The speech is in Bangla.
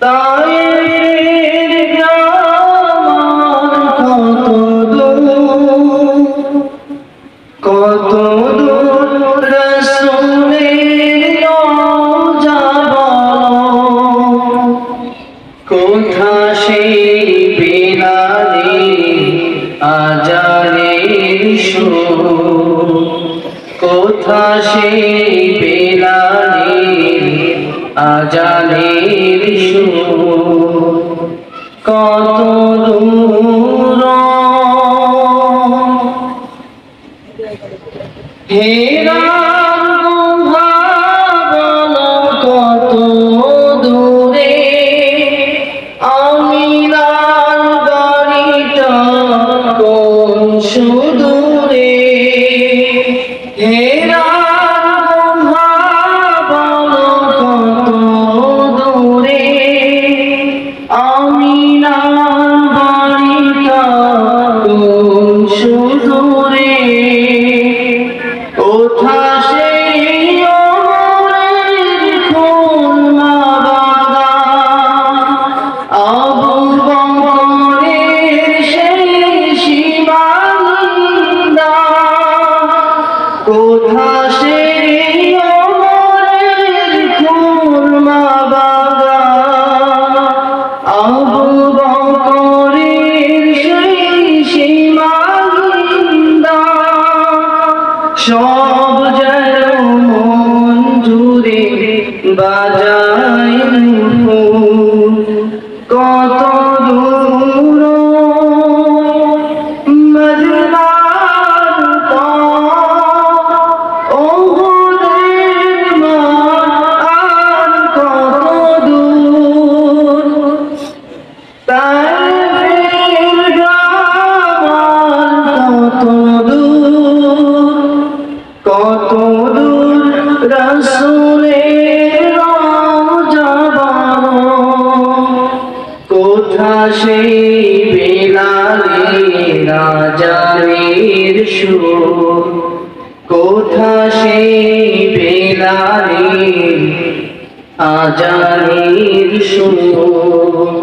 তায়ের গ্রাম কত দূর রাসূলের রওজা বলো, কোথা সেই বিলালের আজানের সুর, কোথা সেই বিলালের আজানের সুর, কত দূর হেরার গুহা বলো কত দূরে, আমিনার বাড়িটা কোন সুদূরে, হেরার গুহা বলো কত দূরে, আমিনার বাড়িটা কোন সুদূরে, কোথা সেই ওমরের খুলনা বাগান, আবু বকরের সেই সীমানা, কোথা সেই ওমরের খুলনা বাগান, আবু বকরের সেই সীমানা, সব যেন মন জুড়ে বাজায় ফুল, কত দূর মদিনার পথ, ওহুদের মাঠ আর কত দূর, তায়েফের গ্রাম আর কত দূর, কত দূর রাসূলের রওজা বলো, কোথা সেই বিলালের আজানের সুর, কোথা সেই বিলালের আজানের সুর।